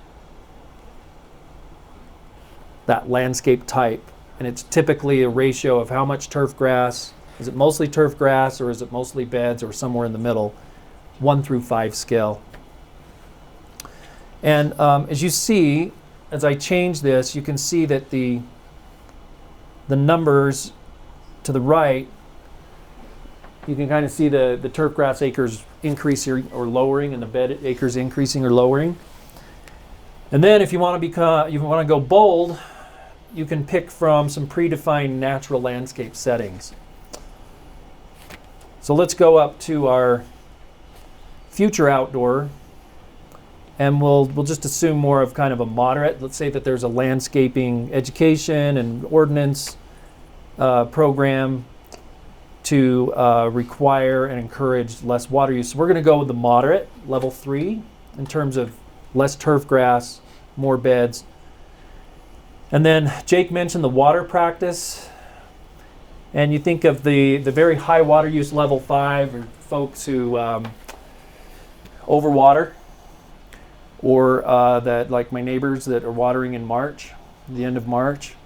that landscape type. And it's typically a ratio of how much turf grass. Is it mostly turf grass, or is it mostly beds, or somewhere in the middle? 1 through 5 scale. And as you see, as I change this, you can see that the numbers to the right, you can kind of see the turf grass acres increasing or lowering, and the bed acres increasing or lowering. And then if you want to go bold, you can pick from some predefined natural landscape settings. So let's go up to our future outdoor, and we'll just assume more of kind of a moderate. Let's say that there's a landscaping education and ordinance program to require and encourage less water use. So we're going to go with the moderate, level 3, in terms of less turf grass, more beds. And then Jake mentioned the water practice. And you think of the very high water use level 5, or folks who overwater, or that, like my neighbors that are watering in March, the end of March.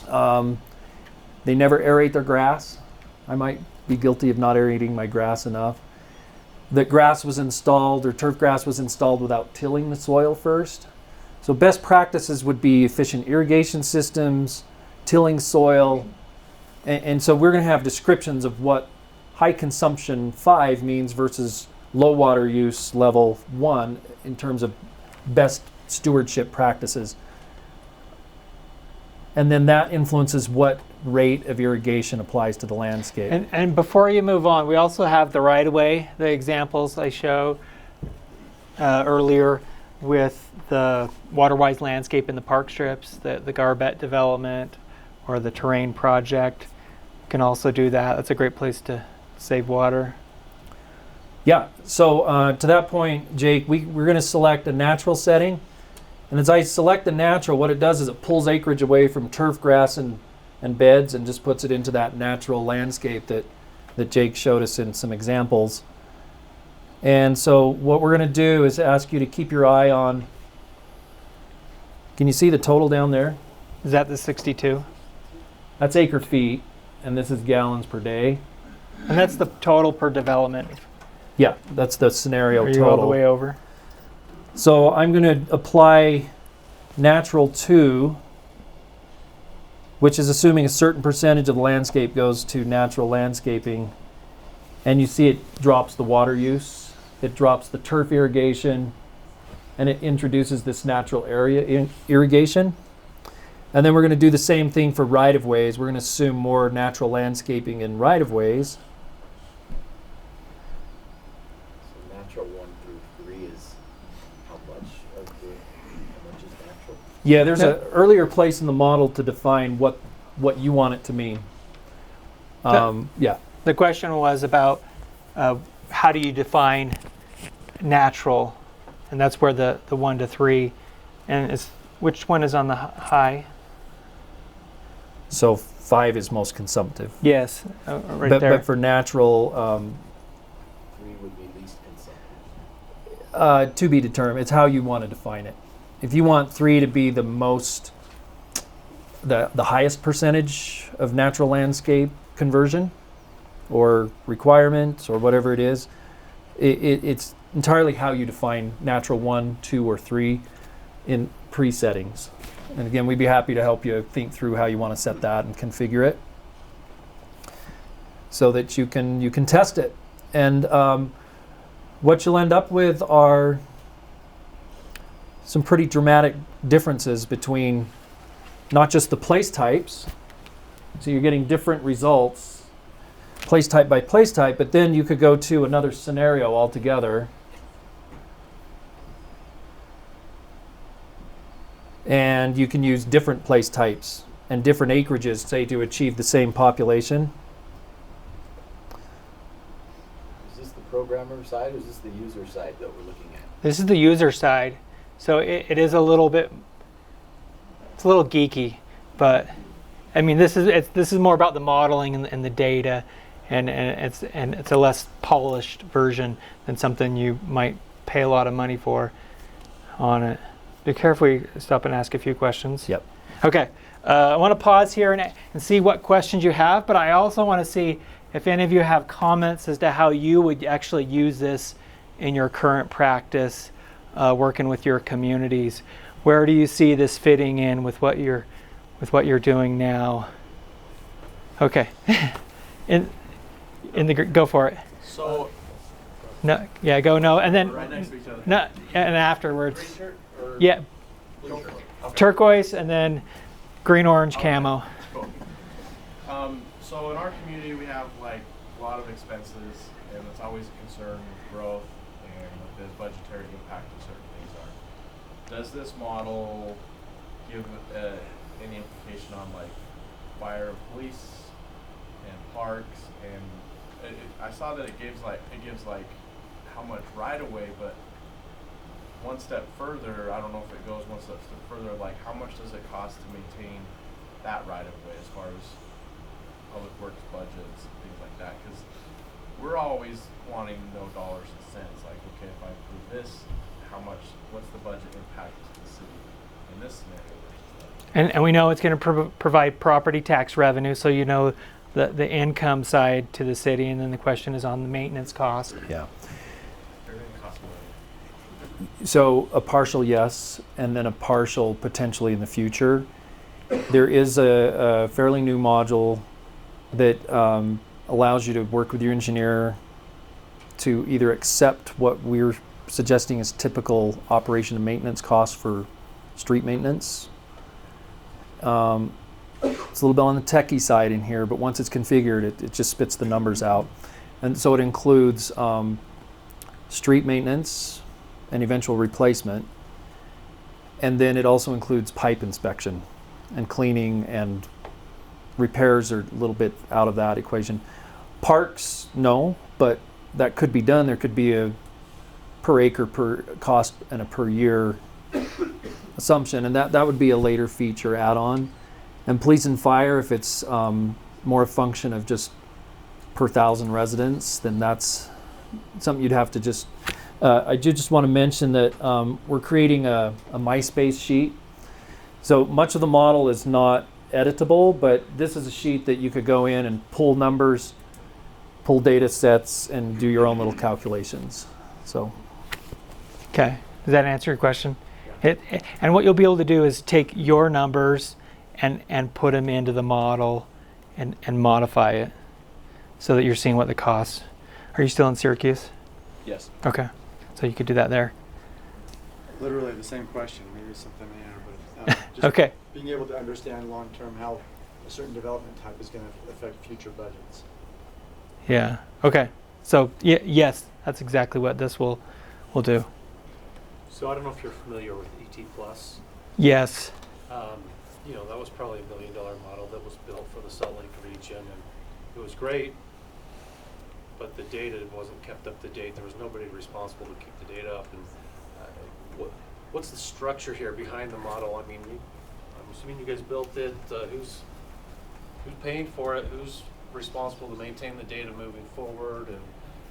They never aerate their grass. I might be guilty of not aerating my grass enough. That grass was installed, or turf grass was installed without tilling the soil first. So best practices would be efficient irrigation systems, tilling soil, and so we're going to have descriptions of what high consumption 5 means versus low water use level 1 in terms of best stewardship practices. And then that influences what rate of irrigation applies to the landscape. And before you move on, we also have the right-of-way, the examples I showed earlier with the water-wise landscape in the park strips, the Garbett development, or the terrain project. You can also do that. That's a great place to save water. Yeah, so to that point, Jake, we're going to select a natural setting. And as I select the natural, what it does is it pulls acreage away from turf grass and beds and just puts it into that natural landscape that Jake showed us in some examples. And so what we're going to do is ask you to keep your eye on, can you see the total down there? Is that the 62? That's acre feet, and this is gallons per day. And that's the total per development. Yeah, that's the scenario Are you total. all the way over? So I'm going to apply natural 2, which is assuming a certain percentage of the landscape goes to natural landscaping. And you see it drops the water use, it drops the turf irrigation, and it introduces this natural area irrigation. And then we're going to do the same thing for right-of-ways. We're going to assume more natural landscaping in right-of-ways. So natural 1 through 3 is how much is natural? Yeah, there's an earlier place in the model to define what you want it to mean. Yeah. The question was about how do you define natural, and that's where the 1 to 3, and which one is on the high? So 5 is most consumptive. Yes, right there. But for natural, 3 would be least consumptive. to be determined. It's how you want to define it. If you want 3 to be the highest percentage of natural landscape conversion or requirement or whatever it is, it's entirely how you define natural 1, 2, or 3 in pre-settings. And again, we'd be happy to help you think through how you want to set that and configure it so that you can test it. And what you'll end up with are some pretty dramatic differences between not just the place types, so you're getting different results, place type by place type, but then you could go to another scenario altogether. And you can use different place types and different acreages, say, to achieve the same population. Is this the programmer side or is this the user side that we're looking at? This is the user side. So it is a little bit, it's a little geeky, but I mean, this is more about the modeling and the data, and it's a less polished version than something you might pay a lot of money for on it. Be careful, we stop and ask a few questions. Yep. Okay, I want to pause here and see what questions you have, but I also want to see if any of you have comments as to how you would actually use this in your current practice, working with your communities. Where do you see this fitting in with what you're doing now? Okay, go for it. So No, yeah, go no, and then right next to each other. no, and afterwards, Green shirt or yeah, blue shirt? Okay. turquoise and then green orange Okay. camo. Cool. So in our community, we have like a lot of expenses, and it's always a concern with growth and what the budgetary impact of certain things are. Does this model give any implication on like fire and police and parks? And I saw that it gives like how much right of way, but one step further, I don't know if it goes one step further, like how much does it cost to maintain that right of way as far as public works budgets and things like that? Because we're always wanting to know dollars and cents. Like, okay, if I approve this, what's the budget impact to the city in this scenario versus that? And we know it's going to provide property tax revenue, so you know the income side to the city, and then the question is on the maintenance cost. Yeah. Everything costs money. So a partial yes, and then a partial potentially in the future. There is a fairly new module that allows you to work with your engineer to either accept what we're suggesting is typical operation and maintenance costs for street maintenance. It's a little bit on the techie side in here, but once it's configured, it just spits the numbers out. And so it includes street maintenance and eventual replacement. And then it also includes pipe inspection and cleaning, and repairs are a little bit out of that equation. Parks, no, but that could be done. There could be a per acre per cost and a per year assumption, and that would be a later feature add-on. And police and fire, if it's more a function of just per 1,000 residents, then that's something you'd have to just. I do just want to mention that we're creating a MySpace sheet. So much of the model is not editable, but this is a sheet that you could go in and pull numbers, pull data sets, and do your own little calculations. So. Okay, does that answer your question? And what you'll be able to do is take your numbers and put them into the model and modify it so that you're seeing what the costs. Are you still in Syracuse? Yes. Okay, so you could do that there. Literally the same question, maybe something there, but just Okay. being able to understand long-term how a certain development type is going to affect future budgets. Yeah, okay. So yes, that's exactly what this will do. So I don't know if you're familiar with ET Plus. Yes. You know, that was probably $1 million model that was built for the Salt Lake region, and it was great, but the data wasn't kept up to date. There was nobody responsible to keep the data up. And what's the structure here behind the model? I mean, I'm assuming you guys built it. Who's paying for it? Who's responsible to maintain the data moving forward? And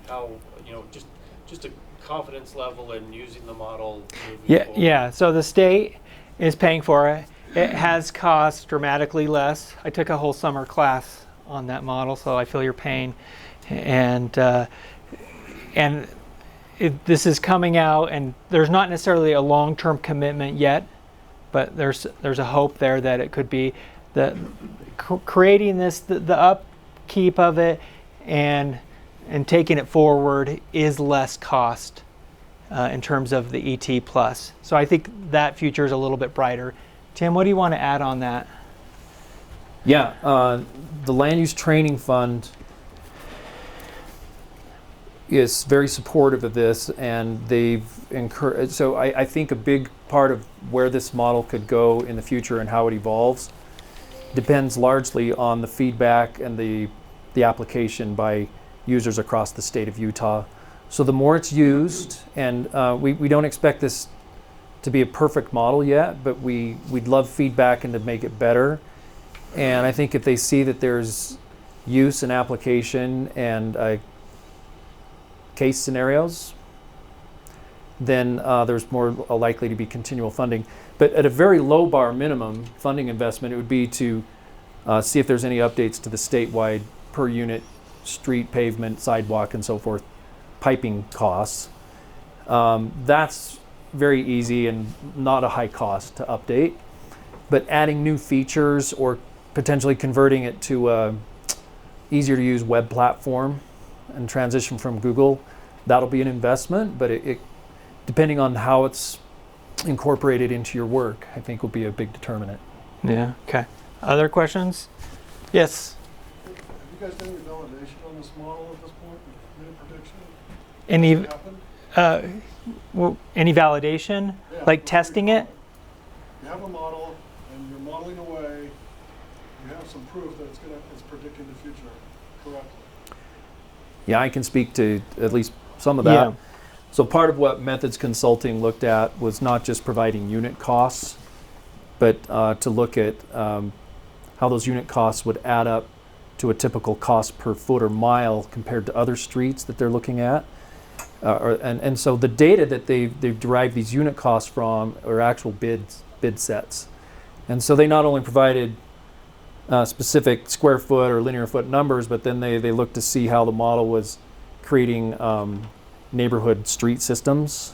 how, you know, just a confidence level in using the model moving forward? Yeah, so the state is paying for it. It has cost dramatically less. I took a whole summer class on that model, so I feel your pain. And this is coming out, and there's not necessarily a long-term commitment yet, but there's a hope there that it could be creating this, the upkeep of it, and taking it forward is less cost in terms of the ET Plus. So I think that future is a little bit brighter. Tim, what do you want to add on that? Yeah, the Land Use Training Fund is very supportive of this, and they've encouraged. So I think a big part of where this model could go in the future and how it evolves depends largely on the feedback and the application by users across the state of Utah. So the more it's used, and we don't expect this to be a perfect model yet, but we'd love feedback and to make it better. And I think if they see that there's use and application and case scenarios, then there's more likely to be continual funding. But at a very low bar minimum funding investment, it would be to see if there's any updates to the statewide per unit street, pavement, sidewalk, and so forth piping costs. That's very easy and not a high cost to update. But adding new features or potentially converting it to a easier to use web platform and transition from Google, that'll be an investment, but it depending on how it's incorporated into your work, I think will be a big determinant. Yeah, okay. Other questions? Yes. Have you guys done any validation on this model at this point? Any prediction? Any What's happened? any validation, Yeah, like for testing your it? model. You have a model and you're modeling away. You have some proof that it's predicting the future correctly. Yeah, I can speak to at least some of that. Yeah. So part of what Methods Consulting looked at was not just providing unit costs, but to look at how those unit costs would add up to a typical cost per foot or mile compared to other streets that they're looking at. And so the data that they've derived these unit costs from are actual bid sets. And so they not only provided specific square foot or linear foot numbers, but then they looked to see how the model was creating neighborhood street systems,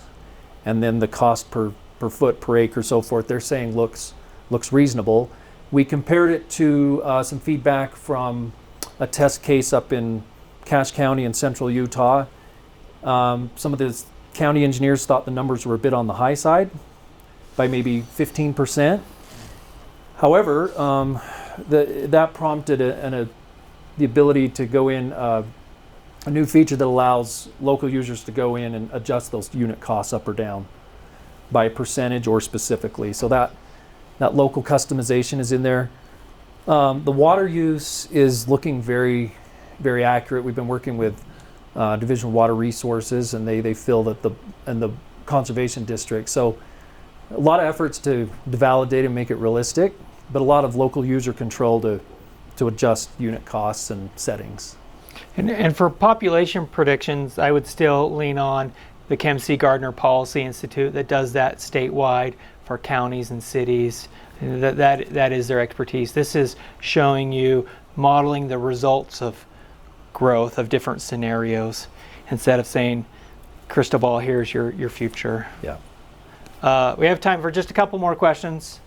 and then the cost per foot per acre, so forth. They're saying looks reasonable. We compared it to some feedback from a test case up in Cache County in central Utah. Some of the county engineers thought the numbers were a bit on the high side by maybe 15%. However, that prompted the ability to go in a new feature that allows local users to go in and adjust those unit costs up or down by percentage or specifically. So that local customization is in there. The water use is looking very, very accurate. We've been working with Division of Water Resources, and they feel that in the conservation district. So a lot of efforts to validate and make it realistic, but a lot of local user control to adjust unit costs and settings. And for population predictions, I would still lean on the Kem C. Gardner Policy Institute that does that statewide for counties and cities. That is their expertise. This is showing you modeling the results of growth of different scenarios instead of saying, crystal ball, here's your future. Yeah. We have time for just a couple more questions.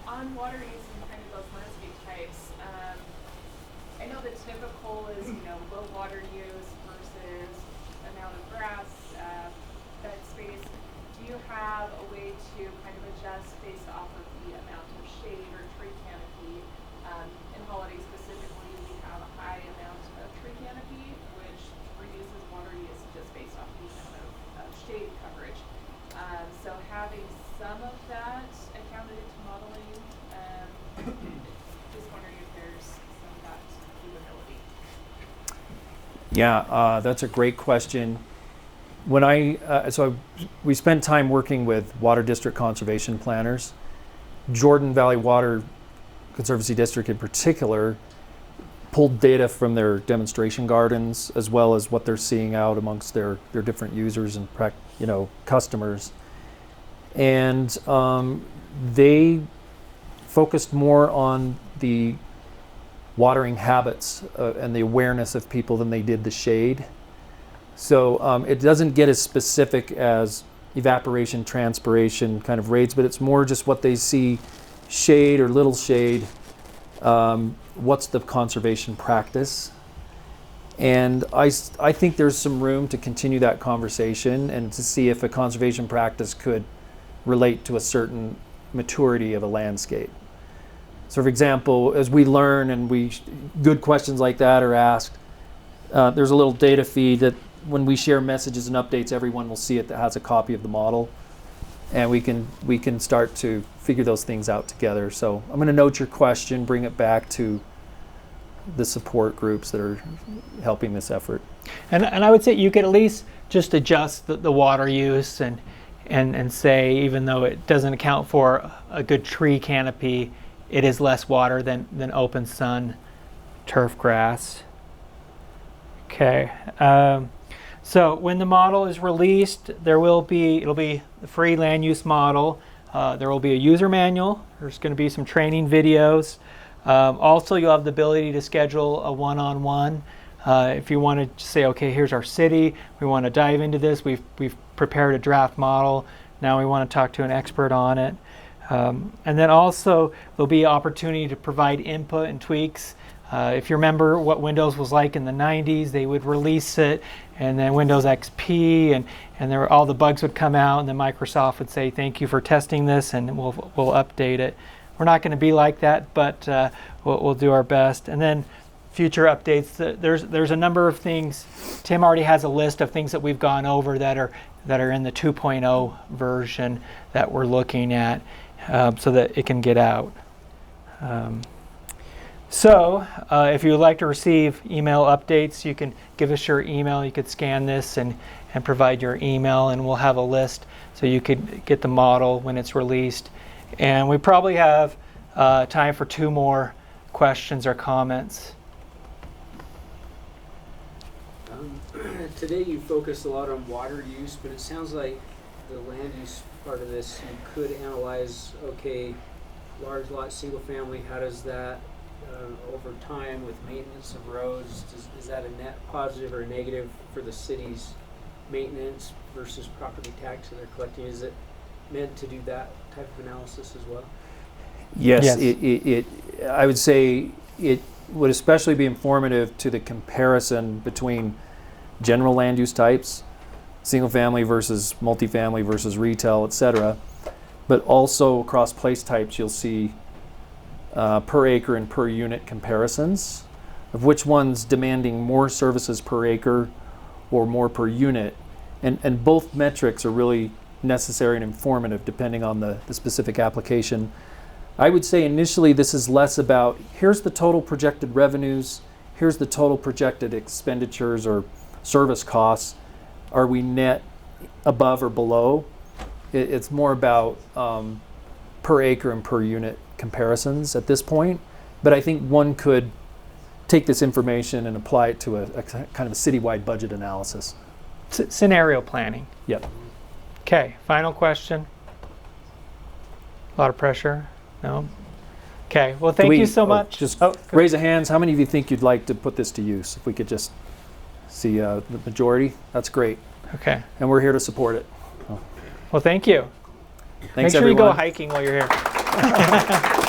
On water use and kind of those landscape types, I know the typical is, low water use versus amount of grass, bed space. Do you have a way to kind of adjust based off of the amount of shade or tree canopy? In holiday specifically, we have a high amount of tree canopy, which reduces water use just based off the amount of shade coverage. So having some of that accounted into modeling, just wondering if there's some of that capability. Yeah, that's a great question. When we spent time working with Water District conservation planners. Jordan Valley Water Conservancy District in particular pulled data from their demonstration gardens as well as what they're seeing out amongst their different users and customers. And they focused more on the watering habits and the awareness of people than they did the shade. So it doesn't get as specific as evaporation, transpiration kind of rates, but it's more just what they see, shade or little shade, what's the conservation practice. And I think there's some room to continue that conversation and to see if a conservation practice could relate to a certain maturity of a landscape. So for example, as we learn and good questions like that are asked, there's a little data feed that when we share messages and updates, everyone will see it that has a copy of the model. And we can start to figure those things out together. So I'm going to note your question, bring it back to the support groups that are helping this effort. And I would say you could at least just adjust the water use and and say, even though it doesn't account for a good tree canopy, it is less water than open sun turf grass. Okay. So when the model is released, it'll be the free land use model. There will be a user manual. There's going to be some training videos. Also, you'll have the ability to schedule a one-on-one. If you want to say, okay, here's our city, we want to dive into this, we've prepared a draft model, now we want to talk to an expert on it. And then also, there'll be opportunity to provide input and tweaks. If you remember what Windows was like in the 90s, they would release it, and then Windows XP, and all the bugs would come out, and then Microsoft would say, thank you for testing this, and we'll update it. We're not going to be like that, but we'll do our best. And then future updates, there's a number of things. Tim already has a list of things that we've gone over that are in the 2.0 version that we're looking at, so that it can get out. So if you would like to receive email updates, you can give us your email. You could scan this and provide your email, and we'll have a list so you could get the model when it's released. And we probably have time for 2 more questions or comments. Today you focused a lot on water use, but it sounds like the land use part of this, you could analyze, okay, large lot, single family, how does that over time with maintenance of roads, is that a net positive or a negative for the city's maintenance versus property tax that they're collecting? Is it meant to do that type of analysis as well? Yes. I would say it would especially be informative to the comparison between general land use types, single family versus multifamily versus retail, etc. But also across place types, you'll see per acre and per unit comparisons of which one's demanding more services per acre or more per unit. And both metrics are really necessary and informative depending on the specific application. I would say initially this is less about here's the total projected revenues, here's the total projected expenditures or service costs. Are we net above or below? It's more about per acre and per unit comparisons at this point. But I think one could take this information and apply it to a kind of a citywide budget analysis. Scenario planning. Yep. Okay, final question. A lot of pressure? No? Okay, well, thank you so much. Just raise of hands. How many of you think you'd like to put this to use? If we could just see the majority, that's great. Okay. And we're here to support it. Well, thank you. Thanks, Make sure you go everyone. hiking while you're here.